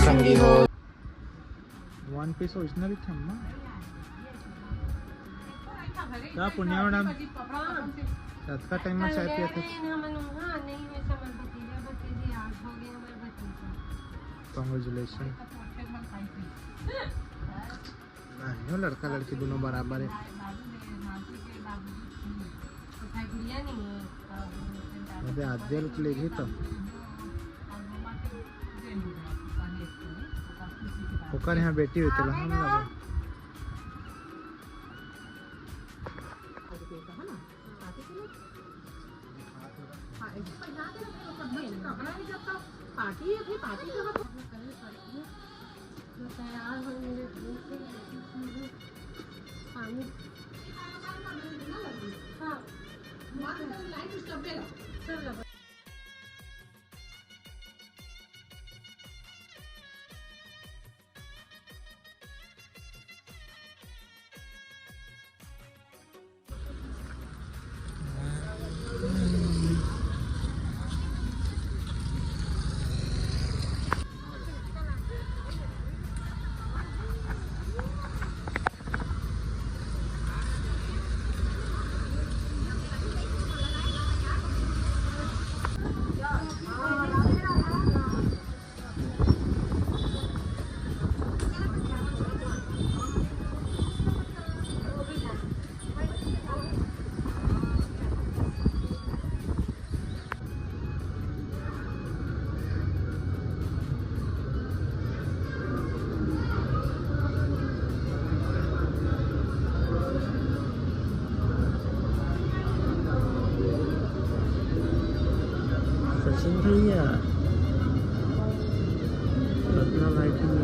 संगी हो। One piece original छम्मा क्या पुण्य मैडम रात का टाइम में चाय पिया था। कांग्रेचुलेशन। नहीं लड़का लड़की दोनों बराबर है। अबे आधे रुक लेगी तो ओकर यहाँ बेटी हुई थी हम लोग पार्टी है पार्टी का सचिन भैया रत्ना लाइटिंग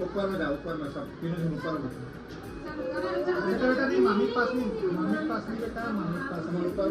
ऊपर में जाओ, ऊपर में सब तीनों जन ऊपर में बेटा बेटा नहीं मामी पास नहीं बेटा मामी पास में ऊपर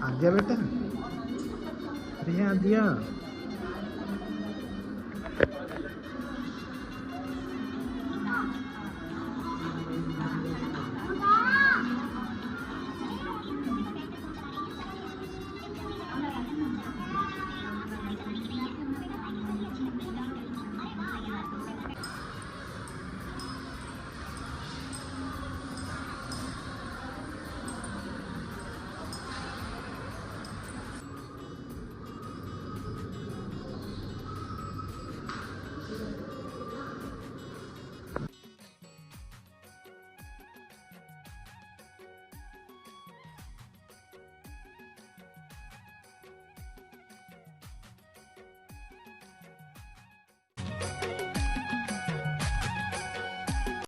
आ गया बेटा, अरे आ दिया।